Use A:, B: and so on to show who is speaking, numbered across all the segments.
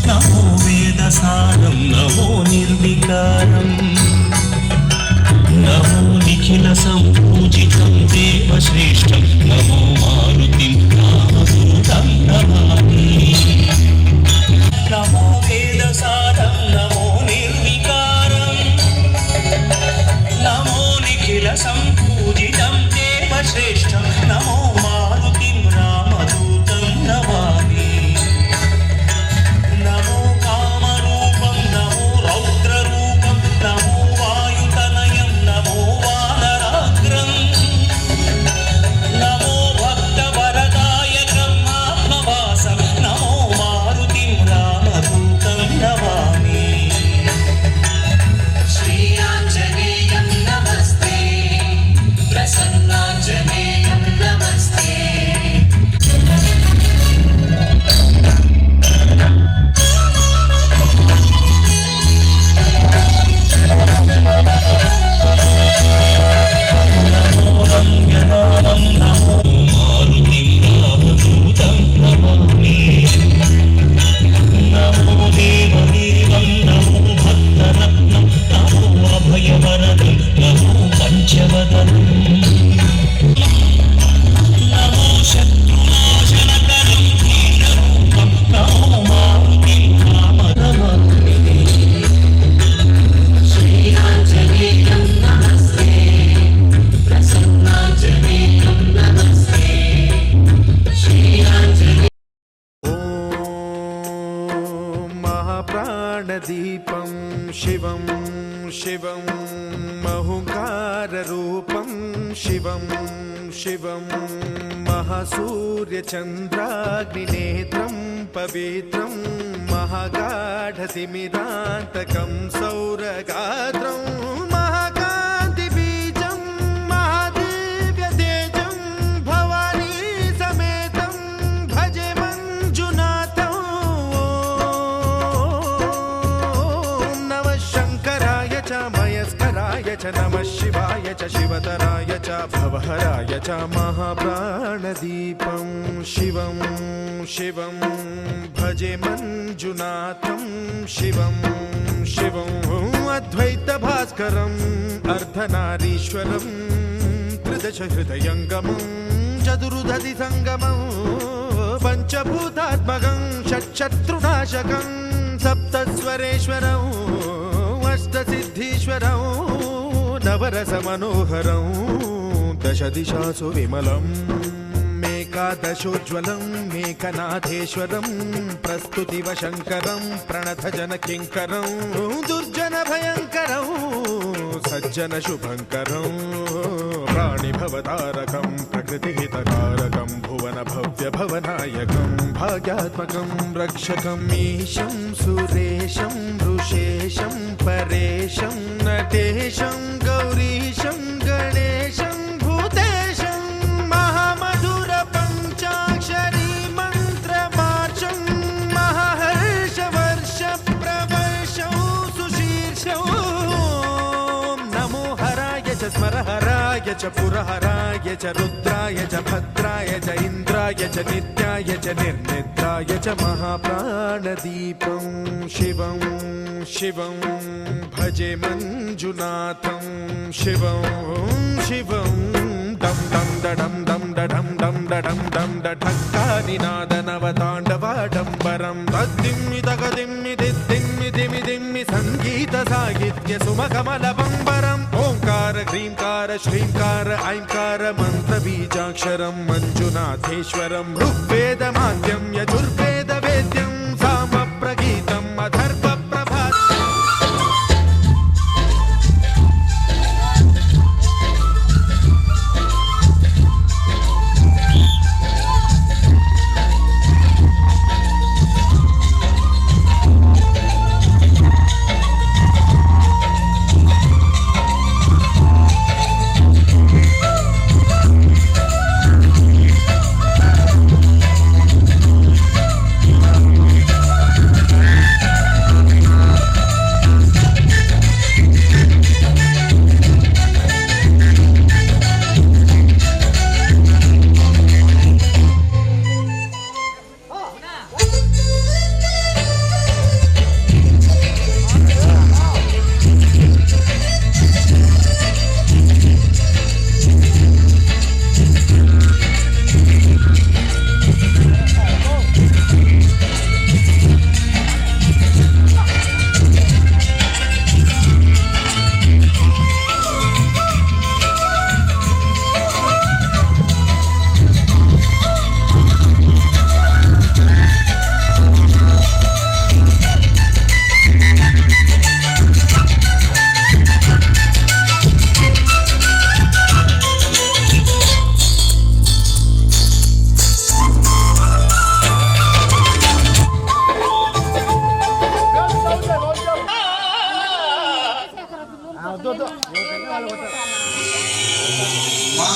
A: नमो वेदसारं नमो निर्विकारं नमो निखिल सम्पूजितं देवश्रेष्ठं नमो मारुतिं रामदूतं नमामि नमो वेदसारं नमो निर्विकारं नमो निखिल सम्पूजितं देवश्रेष्ठं नमो मारुतिं रामदूतं नमामि
B: दीपं शिवं शिवं महुकाररूपं शिवं शिवं महासूर्यचन्द्राग्निनेत्रं पवित्रं महागाढतिमिरान्तकं सौरगात्रं महाकान्तिबीजं महादिव्यतेजं भवानी समेतं भजे मञ्जुनाथं मयस्कराय च नमः शिवाय च शिवतराय च भवहराय च महाप्राणदीपं शिवं शिवं भजे मञ्जुनाथं शिवं शिवं अद्वैतभास्करम् अर्धनारीश्वरं त्रिदशहृदयङ्गमं चतुर्दधिसङ्गमं पञ्चभूतात्मकं षट्शत्रुनाशकं सप्तस्वरेश्वरम् अष्टसिद्धीश्वरं नवरसमनोहरं दशदिशासु विमलं मेकादशोज्ज्वलं मेकनाथेश्वरं प्रस्तुतिवशङ्करं प्रणतजनकिङ्करं दुर्जनभयङ्करं सज्जनशुभङ्करं प्राणिभवतारकं प्रकृतिहितकारकं भुवनभव्यभवनायकं भाग्यात्मकं रक्षकम् ईशं सुरेशं ऋषेशं परेशं नटेशं गौरीशं गणेशं भूतेशं महामधुर पञ्चाक्षरी मन्त्रमार्ग च स्मरहराय च पुरहराय च रुद्राय च भद्राय च इन्द्राय च नित्याय च निर्निद्राय च महाप्राणदीपं शिवं शिवं भजे मञ्जुनाथं शिवं शिवं डं डं डडं डं डडं डं डडं डं डढक्कानिनादनवताण्डवाडम्बरं तद्दिम्मि तगदिम्मि दिद्दिम्मि दिमि दिम्मि सङ्गीत साहित्य सुमकमलबम्बरम् ओङ्कार ह्रीङ्कार श्रीङ्कार ऐङ्कार मन्त्रबीजाक्षरं मञ्जुनाथेश्वरं ऋग्वेदमाद्यं यजुर्वेदवेद्यं सामप्रगीतम् अथर्वप्रभातम्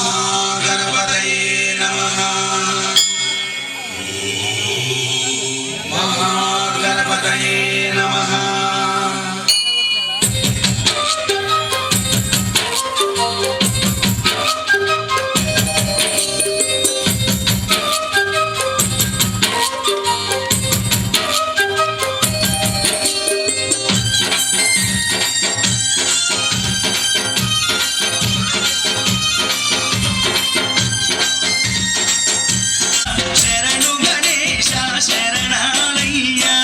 C: महागणपतये नमः महागणपतये नमः
A: శరణు గణేశ శరణాలయ్యా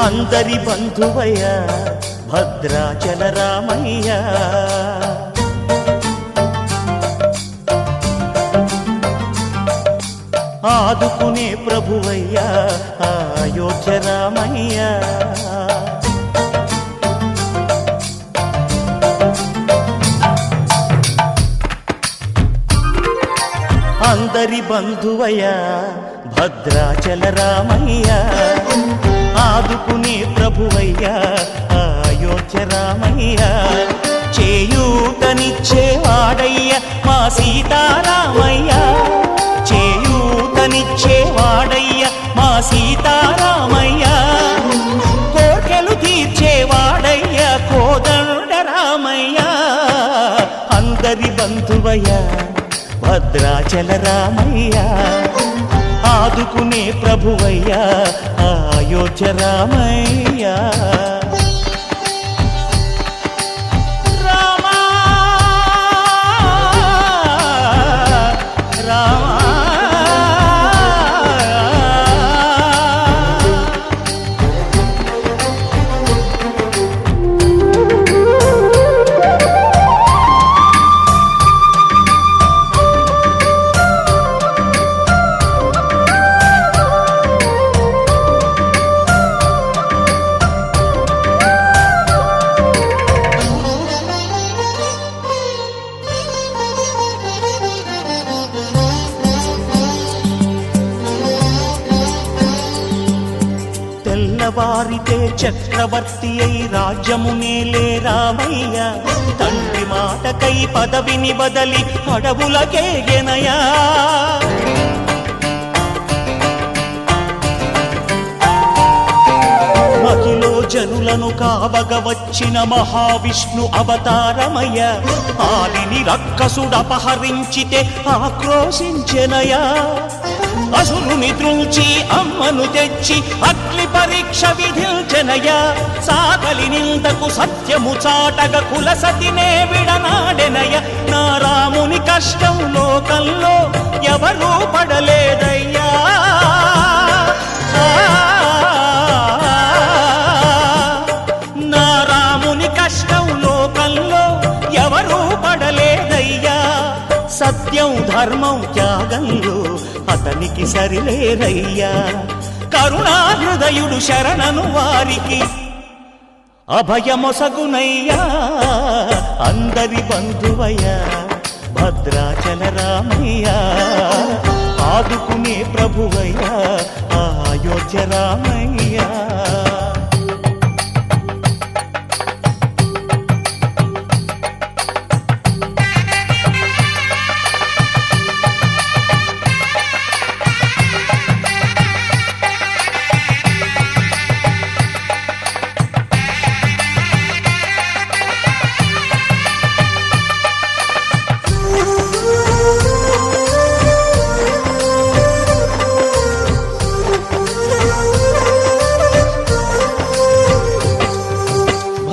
D: అందరి బంధువయ్య భద్రాచల రామయ్య. ఆదుకునే ప్రభువయ్య అయోధ్య రామయ్య. అందరి బంధువయ్య భద్రాచల రామయ్య. ఆదుకునే ప్రభువయ్య అయోధ్య రామయ్య. చేయూతనిచ్చేవాడయ్య మా సీతారామయ్య. చేయూతనిచ్చేవాడయ్య మా సీతారామయ్య. కోర్కెలు తీర్చేవాడయ్య కోదండ రామయ్య. అందరి బంధువయ్య భద్రాచల రామయ్య. ఆదుకునే ప్రభువయ్య అయోధ్య రామయ్య. రామా రామా తెల్లవారితే చక్రవర్తి అయి రాజ్యమునేలే రామయ్య. తండ్రి మాటకై పదవిని బదలి అడవులకేగెనయా. మహిలో జనులను కావగ వచ్చిన మహావిష్ణు అవతారమయ్య. ఆలిని రక్కసుడపహరించితే ఆక్రోశించెనయా. అసురుని త్రుంచి అమ్మను తెచ్చి అగ్ని పరీక్ష విధించెనయ. సాగలి నిందకు సత్యము చాటగ కుల సతినే విడనాడెనయ. నా రాముని కష్టం లోకంలో ఎవరూ పడలేదయ్యా. నా రాముని కష్టం లోకంలో ఎవరూ పడలేదయ్యా. సత్యం ధర్మం త్యాగంలో అతనికి సరిలేరయ్యా. కరుణా హృదయుడు శరణను వారికి అభయమొసగునయ్యా. అందరి బంధువయ్య భద్రాచల రామయ్య. ఆదుకునే ప్రభువయ్య అయోధ్య రామయ్య.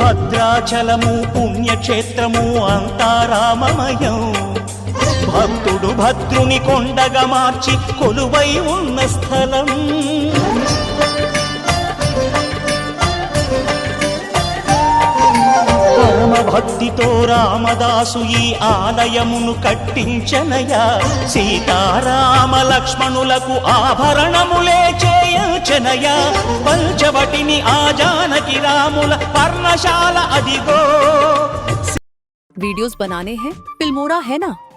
D: భద్రాచలము పుణ్యక్షేత్రము అంతా రామమయం. భక్తుడు భద్రుని కొండగా మార్చి కొలువై ఉన్న స్థలం. పరమ భక్తితో రామదాసు ఈ ఆలయమును కట్టించనయా. సీతారామ లక్ష్మణులకు ఆభరణములే చేయచనయా. పంచవటిని ఆ జానకి రాముల పర్ణశాల అదిగో.
E: वीडियोस बनाने हैं फिल्मोरा है ना।